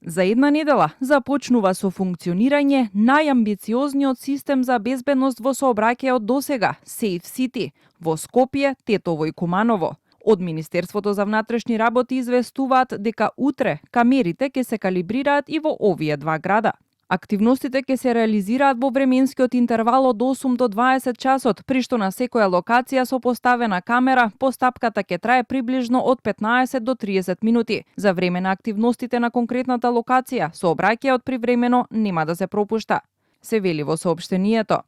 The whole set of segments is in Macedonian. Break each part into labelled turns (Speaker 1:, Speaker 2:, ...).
Speaker 1: За една недела започнува со функционирање најамбициозниот систем за безбедност во сообраќајот досега, Safe City, во Скопје, Тетово и Куманово. Од Министерството за внатрешни работи известуваат дека утре камерите ќе се калибрираат и во овие два града. Активностите ќе се реализираат во временскиот интервал од 8 до 20 часот, при што на секоја локација со поставена камера, постапката ќе трае приближно од 15 до 30 минути. За време на активностите на конкретната локација, сообраќајот привремено нема да се пропушта, се вели во соопштението.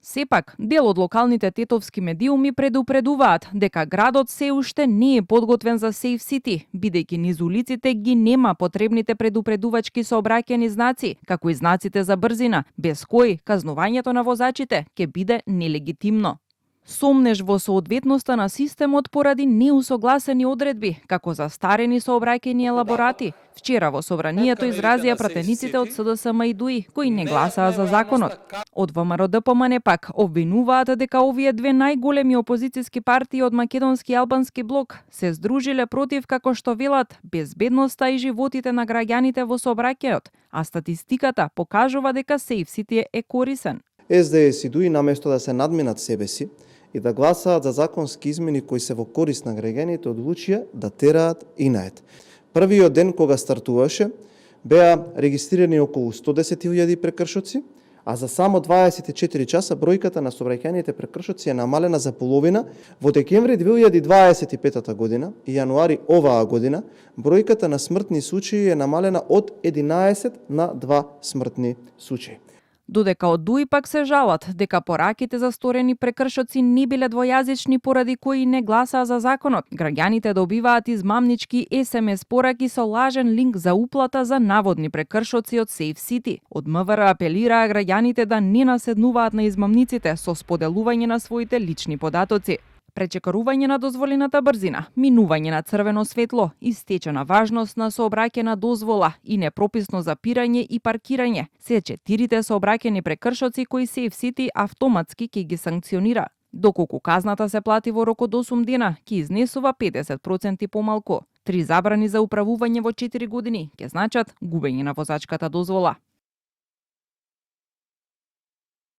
Speaker 1: Сепак, дел од локалните тетовски медиуми предупредуваат дека градот се уште не е подготвен за Safe City, бидејќи низ улиците ги нема потребните предупредувачки сообраќајни знаци, како и знаците за брзина, без кои казнувањето на возачите ќе биде нелегитимно. Сомнеш во соодветноста на системот поради неусогласени одредби, како застарени сообраќајни елаборати. Вчера во собранието изразија пратениците од СДСМ и ДУИ, кои не гласаа за законот. Од ВМРО ДПМН пак обвинуваат дека овие две најголеми опозициски партии од македонски и албански блок се здружиле против, како што велат, безбедноста и животите на граѓаните во сообраќајот, а статистиката покажува дека Safe City е корисен.
Speaker 2: СДС и ДУИ наместо да се надминат себе си и да гласаат за законски измени кои се во корист на граѓаните, одлучија да тераат инает. Првиот ден кога стартуваше, беа регистрирани околу 110.000 прекршоци, а за само 24 часа бројката на сообраќајните прекршоци е намалена за половина. Во декември 2025 година и јануари оваа година, бројката на смртни случаи е намалена од 11 на 2 смртни случаи.
Speaker 1: Додека од ДУИ пак се жалат дека пораките за сторени прекршоци не биле двојазични поради кои не гласаа за законот. Граѓаните добиваат измамнички SMS пораки со лажен линк за уплата за наводни прекршоци од Safe City. Од МВР апелираа граѓаните да не наседнуваат на измамниците со споделување на своите лични податоци. Пречекарување на дозволената брзина, минување на црвено светло, истечена важност на сообраќајна дозвола и непрописно запирање и паркирање се 4 сообраќајни прекршоци кои Safe City автоматски ќе ги санкционира. Доколку казната се плати во рок од 8 дена, ќе изнесува 50% помалку. 3 забрани за управување во 4 години ќе значат губење на возачката дозвола.